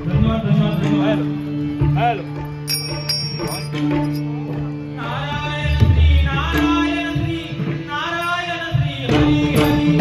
धन्यवाद धन्यवाद धन्यवाद. हॅलो नारायण श्री नारायण श्री नारायण श्री हरी हरी.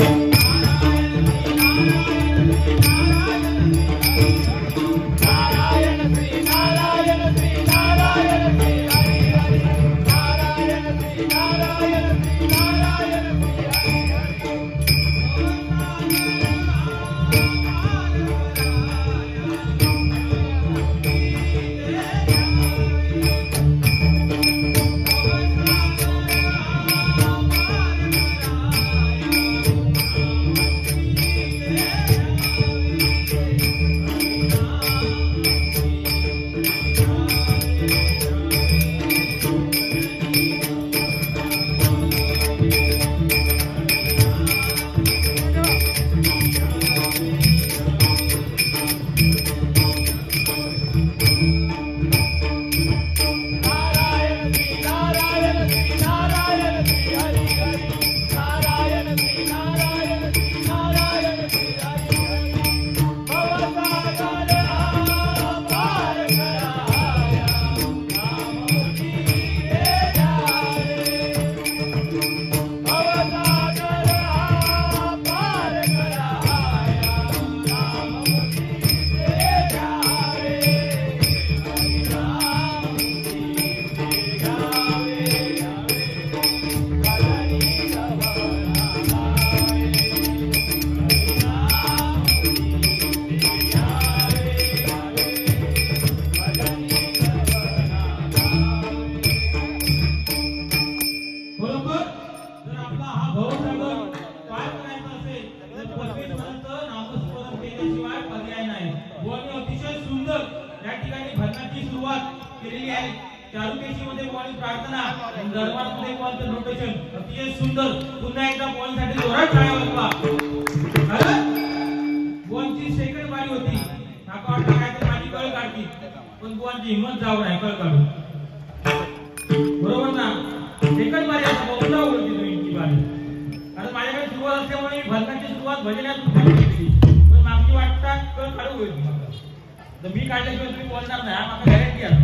मी काढल्याशिवाय तुम्ही बोलणार नाही हा माझा गॅरंटी आहे.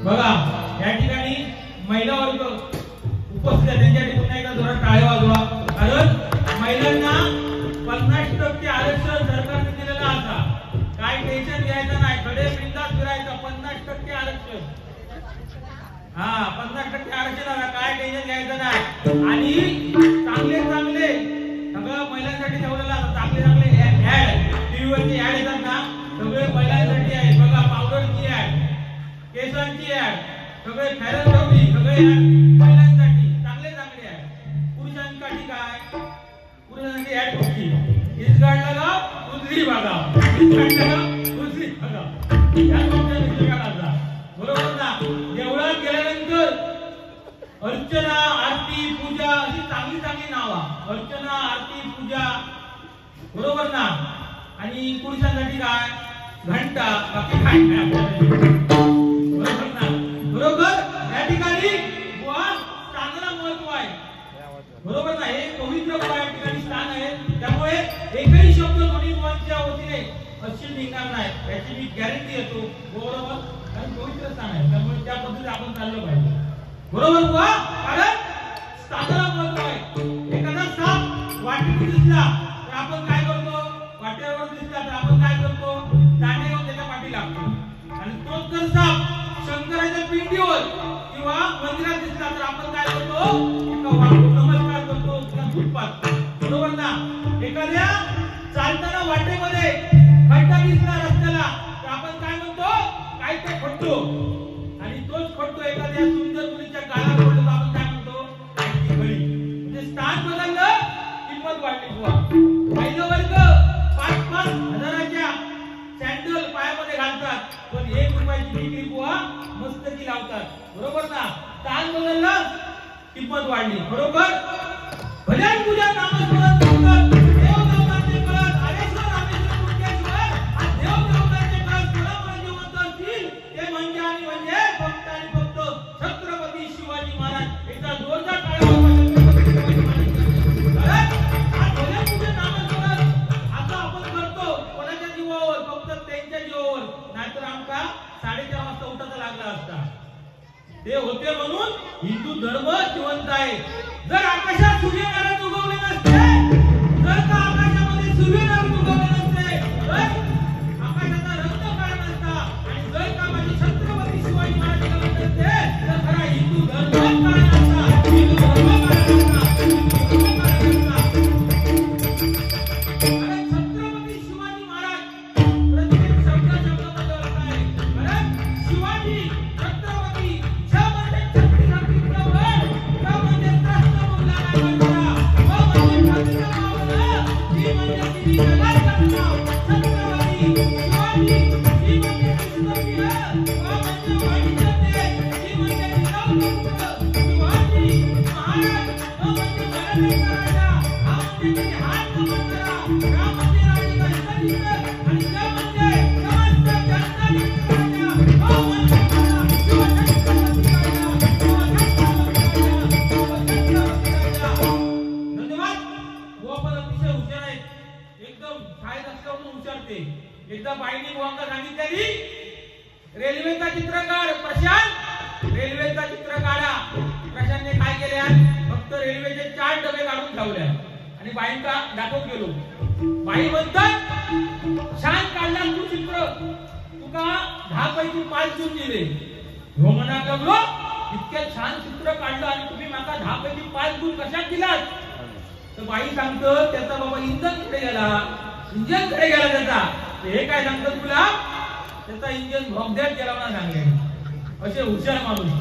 बघा या ठिकाणी महिला वर्ग उपस्थित आहे त्यांच्यासाठी पुन्हा एकदा जोरात टाळ्या वाजवा. कारण महिलांना 50% आरक्षण सरकारने दिलेलं आता काय टेन्शन घ्यायचं नाही. कडे बिंदास फिरायचं 50% आरक्षण. हा 50% आरक्षण आला काय टेन्शन घ्यायचं नाही. आणि चांगले चांगले सगळं महिलांसाठी ठेवलेलं असं चांगले चांगले ऍड टीव्हीवरची ऍड येतात ना सगळे महिलांसाठी आहे. बघा पावडरची ऍड केसांची ऍड सगळे फॅरन लवली सगळे महिलांसाठी चांगले चांगले ऍड. पुरुषांसाठी काय पुरुषांसाठी ऍड कुठली इसगाडला गाव उजली बघा इसगाडला गाव उजली बघा या तुमच्या निसर्गाचा बरोबर ना. देवळात गेल्यानंतर अर्चना आरती पूजा अशी चांगली चांगली नावं अर्चना आरती पूजा बरोबर ना. आणि पुरुषांसाठी काय घंटा बाकी काय बरोबर ना. बरोबर या ठिकाणी स्थानाला महत्व आहे बरोबर ना. हे पवित्र या ठिकाणी स्थान आहे त्यामुळे एकही शब्द दोन्ही बुवांच्या वतीने अशी निघणार नाही याची मी गॅरंटी देतो बरोबर. कारण पवित्र स्थान आहे त्यामुळे त्या पद्धतीने आपण चाललं पाहिजे बरोबर बुवा. कारण स्थानाला महत्व आहे. एखादा साप वाटेत दिसला तर आपण काय करतो वाटेवर दिसला तर आपण काय करतो दाणे घेऊन त्याच्या पाठी लागतो. आणि तोच जर साप शंकराच्या पिंडीवर किंवा मंदिरात दिसला तर आपण काय करतो एका वाकून नमस्कार करतो त्याला दूध पाजतो बरोबर ना. एखाद्या चालताना वाटेमध्ये खड्डा दिसला रस्त्याला तर आपण काय म्हणतो काय ते खड्डो. आणि तोच खड्डो एखाद्या सुंदर मुलीच्या गालावर पडला तर आपण काय म्हणतो काय गळी. म्हणजे स्थान बदललं किंमत वाढली बुवा. पहिला वर्ग 5-5 हजाराच्या सॅन्डल पायामध्ये घालतात पण 1 रुपयाची विक्री बुवा मस्तकी लावतात बरोबर ना. स्थान बदललं किंमत वाढली बरोबर. भजन पूजा नामस्मरण करतात देव देवतांचे कळत आलेश्वर रामेश्वर मुक्तेश्वर आणि देव देवतांचे कळत कोणामुळे जिवंत असतील ते म्हणजे आणि म्हणजे फक्त आणि फक्त छत्रपती शिवाजी महाराज. एकदा धर्म जिवंत आहे. जर आकाशात सूर्यनारायण उगवले नसते, जर का आकाशामध्ये सूर्यनारायण उगवले नसते, तर आकाशाचा रंग काय नसता. आणि जर का माझे छत्रपती शिवाजी महाराज जगत नसते, तर खरा हिंदू धर्म काय नसता, हिंदू धर्म काय नसता, हिंदू धर्म काय नसता. अरे छत्रपती शिवाजी महाराज प्रत्येक शब्दामध्ये अर्थ आहे. कारण शिवाजी छत्रपती म्हणजे छत्री छत्री प्रवर, म्हणजे त्रस्त मुला काय म्हणता, म्हणजे छत्री मावला, जी म्हणजे ती जगात करता. छत्रपती शिवाजी जी म्हणजे कृष्णप्रिय, म्हणजे वाणिज्य ते, जी म्हणजे निरावलंब. शिवाजी महाराज म्हणजे मराठा राजा, हा म्हणजे हात नमस्कार, हा म्हणजे राजा इष्टदिष्ट, आणि त्या म्हणजे समस्त जनता राजा, हा म्हणजे एकदा बाईंनी बुवांना सांगितलेली रेल्वेचा चित्र काढ प्रशांत, रेल्वेचा चित्र काढा. प्रशांतने काय केले, फक्त रेल्वेचे 4 डबे काढून ठेवले आणि बाईंना दाखवून गेलो. बाई म्हणतात छान काढला तू चित्र, तुका 10 पैकी 5 गुण दिले. हो म्हणा लागलो, इतक्या छान चित्र काढलं आणि तुम्ही माका 10 पैकी 5 गुण कशात दिलात. तर बाई सांगतं त्याचा बाबा इंजन कडे गेला, इंजन कडे गेला त्याचा. हे काय सांगतात तुला, त्याचा इंजन भोगद्यात गेला म्हणून सांगले. असे हुशार माणूस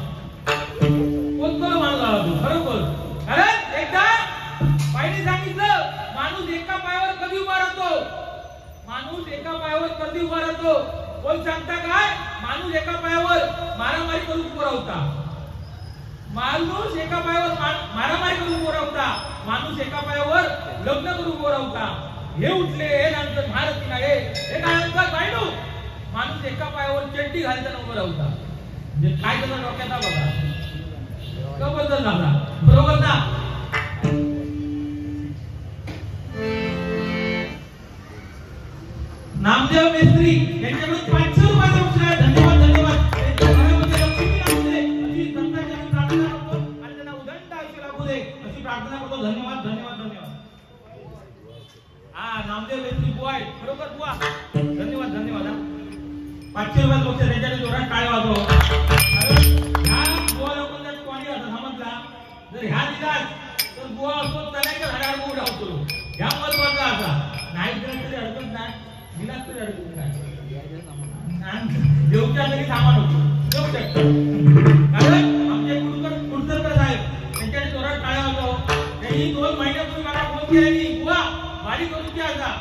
कोणतं माणूस आला तू खरोखर. कारण एकदा बाईने सांगितलं माणूस एका पायावर कधी उभा राहतो, माणूस एका पायावर कधी उभा राहतो. कोण सांगता काय, माणूस एका पायावर मारामारी करून उभा राहता, माणूस एका पायावर मारामारी करून उभा राहता, माणूस एका पायावर लग्न करून उभा राहता. हे उठले हे नंतर भारती नाही हे काय म्हणतात बायनू, माणूस एका पायावर चड्डी घालताना उभा राहता. म्हणजे काय त्याचा डोक्याचा बघा कबद्दल झाला, बरोबर ना. नामदेव मेस्त्री यांच्याकडून 500 रुपयाचा उपचार. धन्यवाद धन्यवाद. त्यांच्या घरामध्ये लक्ष्मी लागू दे अशी संतांची आम्ही प्रार्थना करतो आणि त्यांना उदंड आयुष्य लागू दे अशी प्रार्थना करतो. धन्यवाद धन्यवाद धन्यवाद. हा नामदेव मेस्त्री बुवा आहे, बरोबर बुवा. धन्यवाद धन्यवाद. 500 रुपयाचा उपचार. त्यांच्याकडे जोरात टाळ्या वाजव. ह्या बुवा लोकांचा कोणी असा समजला, जर ह्या दिलात तर बुवा असतो तलाच्या झाडावर उभा होतो. ह्या महत्वाचा असा नाही दिला तरी हरकत नाही, दिलात तरी हरकत नाही. देवच्या तरी सामान होतो देऊ शकतो. कारण आमचे कुडतरकर साहेब त्यांच्याकडे जोरात टाळ्या वाजव. त्यांनी 2 महिन्यापूर्वी मला फोन केला, बुवा वारी करून द्या आता,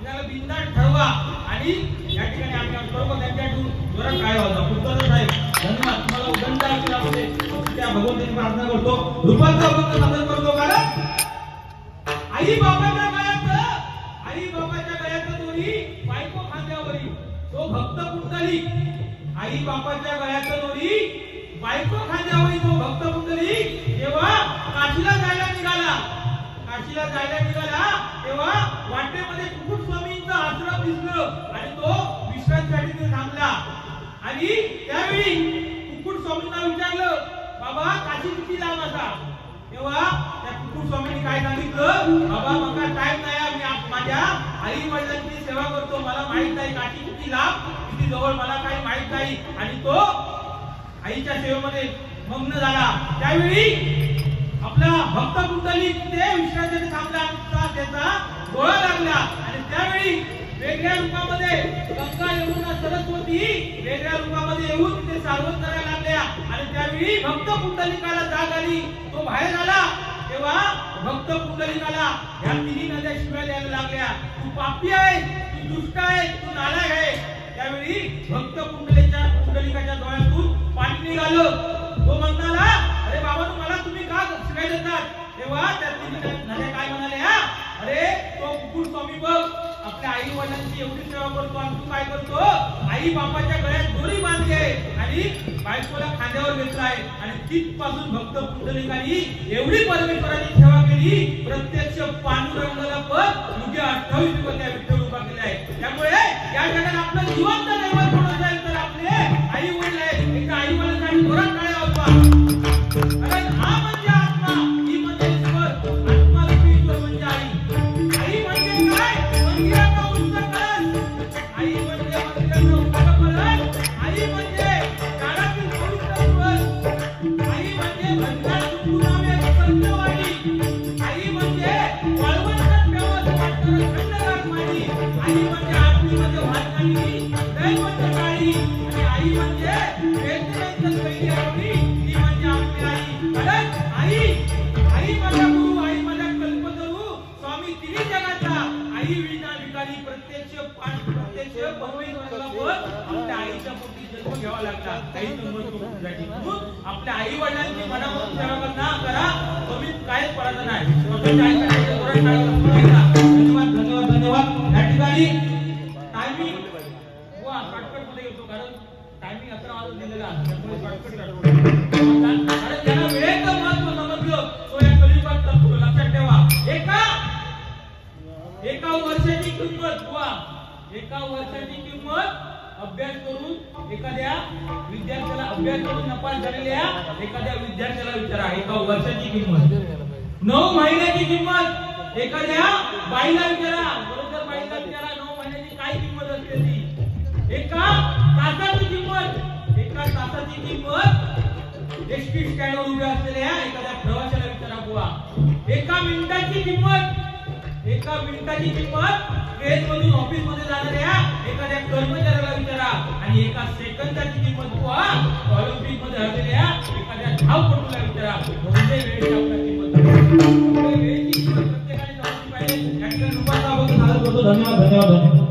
त्याला बिंदास ठरवा. आणि या ठिकाणी आम्ही बरोबर त्यांच्याकडून जोरात टाळ्या वाजवा. कुडतरकर साहेब धन्यवाद. तुम्हाला उदंड आयुष्य लागू दे त्या भगवंताची प्रार्थना करतो. रूपांचा अभंग सादर करतो. कारण आई बाबाच्या गळ्यात दोरी बायको खांद्यावरी तो भक्त पुंडली. आई बापाच्या गळ्यात दोरी बायको खांद्यावरी तो भक्त पुंडली. जेव्हा काशीला जायला निघाला तेव्हा वाटेमध्ये कुकुट स्वामींचा आश्रम दिसलं आणि तो विश्रांतीसाठी तिथे थांबला. आणि त्यावेळी कुकुट स्वामींना विचारलं, बाबा काशी किती लांब असा. तेव्हा त्या कुकुट स्वामींनी काय सांगितलं, बाबा मला टाइम नाही, मी माझ्या आई वडिलांची सेवा करतो, मला माहित नाही काशी किती लांब किती जवळ मला काही माहित नाही. आणि तो आईच्या सेवेमध्ये मग्न झाला. त्यावेळी आपला भक्त कुंडली ते विश्रांतीसाठी थांबला आणि त्याचा डोळा लागला. आणि त्यावेळी वेगळ्या रूपामध्ये गंगा यमुना सरस्वती वेगळ्या रूपामध्ये येऊन तिथे सार्वत करायला लागल्या. आणि त्यावेळी भक्त कुंडलिकाला जाग आली, तो बाहेर आला. तेव्हा भक्त कुंडलिकाला ह्या 3 नद्या शिव्या द्यायला लागल्या, तू पापी आहे, तू दुष्ट आहे, तू नालायक आहे. त्यावेळी भक्त कुंडलिकाच्या डोळ्यातून पाणी निघालं. तो म्हणाला, अरे बाबा तुम्ही का शिव्या देतात. तेव्हा त्या 3 नद्या काय म्हणाल्या, अरे तो कुकुट स्वामी बघ आपल्या आई वडिलांची एवढी सेवा करतो आणि तू काय करतो, आई बापाच्या गळ्यात दोरी बांधली आहे आणि बायकोला खांद्यावर घेतलाय. आणि तिथपासून भक्त पुंडलिकांनी एवढी परमेश्वराची सेवा केली, प्रत्यक्ष पांडुरंगाला पण युगे 28 दिवस त्या विठ्ठल उभा केला आहे. त्यामुळे या जगात आपलं जिवंत निर्माण होणं जाईल तर आपले आई वडील आहेत. एकदा आई वडिलांसाठी जोरात टाळ्या वाजवा. कारण ही म्हणजे ईश्वर, आत्मारूपी ईश्वर म्हणजे आई. आई म्हणजे काय? मंदिराचा उंच कळस. आई म्हणजे मंदिराचा उंच कळस. आई म्हणजे काळातील पवित्र तुळस. आई म्हणजे भंडार सुनावे पंचवाडी. आई म्हणजे वाळवंटात प्यावंसं वाटणारं थंडगार पाणी. आई म्हणजे आरतीमध्ये वाहणारी दैवत काळी. आणि आई म्हणजे वेदनेतच पहिली आवडी. ती म्हणजे आपली आई. कारण आई माझा गुरु, आई माझा कल्पतरू, स्वामी तिन्ही जगाचा. आई विना विकारी प्रत्यक्ष परमेश्वराला पण आपल्या आईच्या पोटी जन्म घ्यावा लागला. आईचं महत्व खूपसाठी. म्हणून आपल्या आई वडिलांची मनापासून सेवा करा, कमीत काहीच पडायचं नाही. धन्यवाद धन्यवाद धन्यवाद. या ठिकाणी टायमिंग शॉर्टकट मध्ये घेतो, कारण टायमिंग 11 वाजून दिलेला आहे. त्यामुळे शॉर्टकट काढतो. कारण ज्याला वेळेचं महत्व समजलं तो या कलियुगात तरतो. लक्षात ठेवा, एका वर्षाची किंमत अभ्यास करून एखाद्या विद्यार्थ्याला अभ्यास करून नपास झालेल्या एखाद्या विद्यार्थ्याला विचारा. एका वर्षाची किंमत, 9 महिन्याची किंमत एखाद्या बाईला विचारा. बरोबर बाईला विचारा 9 महिन्याची काय किंमत असते ती. एका तासाची किंमत एसटी स्टँडवर उभ्या असलेल्या एखाद्या प्रवाशाला विचारा बुवा. एका मिनिटाची किंमत ट्रेन मधून ऑफिस मध्ये जाणाऱ्या एखाद्या कर्मचाऱ्याला विचारा. आणि एका सेकंदाची किंमत बुवा ऑलिम्पिक मध्ये हरलेल्या एखाद्या धावपटूला विचारा. म्हणजे वेळेची आपल्या किंमत, वेळेची किंमत प्रत्येकाने समजली पाहिजे. या ठिकाणी रूपाबद्दल सादर करतो. धन्यवाद धन्यवाद धन्यवाद.